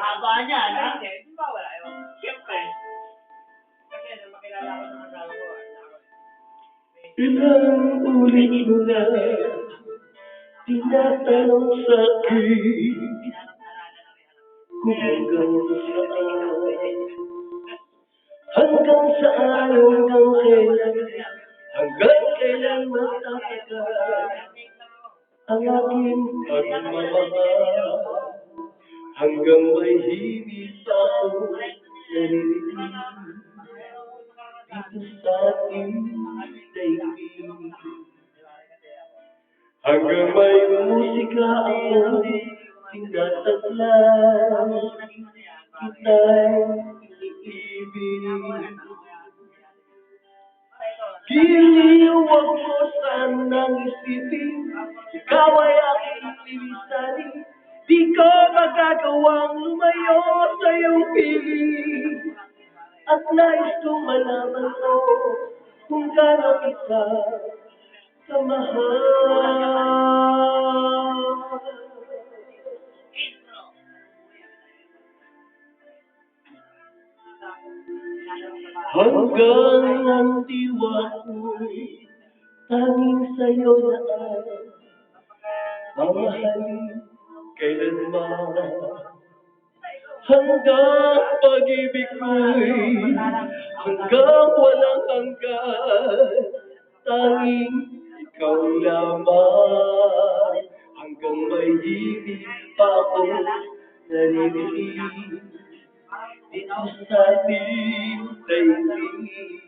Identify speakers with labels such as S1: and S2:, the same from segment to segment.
S1: Haba niya, na? Di ba wala yun? Siyempre. Kasi nung makilala ko ng asawa ko,
S2: Ilang ulit mo na tinatanong sa'kin kung hanggang saan, hanggang kailan matatagal ang aking pagmamahal, hanggang may hindi pa ako naririnig dito sa ating daigdig. Hanggang may musika ako tinataglan, kita'y iniibig. Giliw, wag mo sanang isipin, ikaw ay aking lilisanin. Di ko magagawang lumayo sa iyong piling. At nais kong malaman mo kung gaano kita kamahal. Hanggang ang diwa ko'y tanging sa'yo na mamahalin kailanman. Hanggang pag-ibig ko'y hanggang walang hanggan, tanging ikaw lamang. Hanggang may hindi pa ako naririnig dito sa ating daigdig.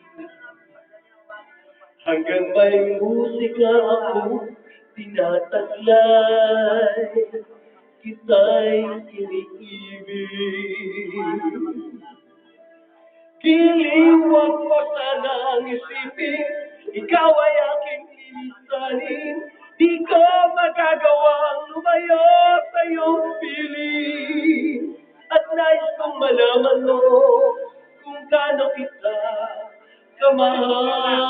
S2: Hanggang may musika ako tinataglay, kita'y iniibig. Giliw, wag mo sanang isipin, ikaw ay aking lilisanin. Di ko magagawang lumayo sa iyong piling. At nais kong malaman mo kung gaano kita kamahal.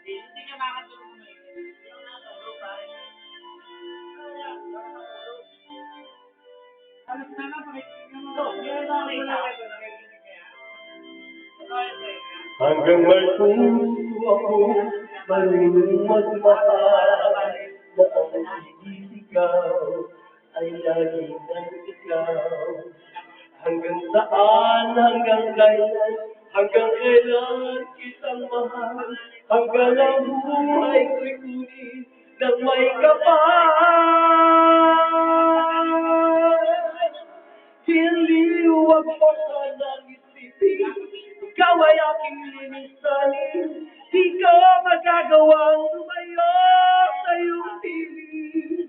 S1: hindi niya makatulong mo yun. Alas na lang, pakikinig mo.
S2: Hanggang may puso ako marunong magmahal, na ang sisigaw ay lagi ng ikaw. Hanggang saan, hanggang kailan kitang mahal, hanggang ang buhay ko'y kunin ng may kapal. Hindi, huwag mo sanang isipin, ikaw ay aking linisanin. Di ko magagawang lumayo sa iyong piling.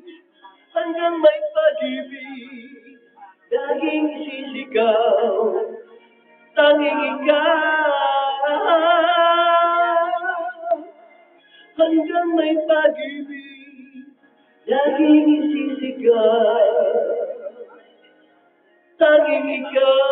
S2: Hanggang may pag-ibig, laging isisigaw, tanging ikaw. Hanggang may pag-ibig, laging isisigaw, tanging ikaw.